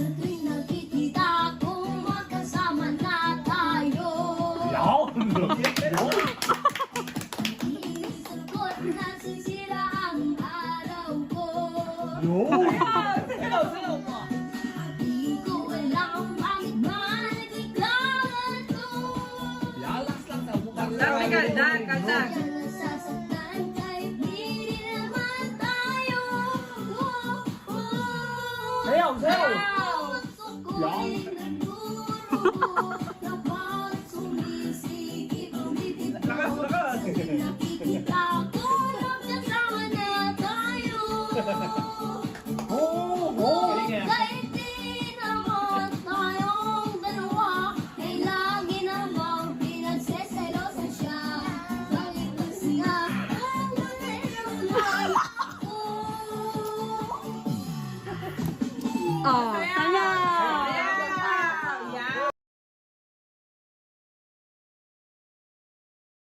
Sa tuwing nakikita kong magkasama na tayo. Iisip ko na sisira ang araw ko. Di ko alam bakit ba nagkiklato. Kaldag. Nasasaktan kahit di naman tayo. Sayaw, sayaw. Gusto ko rin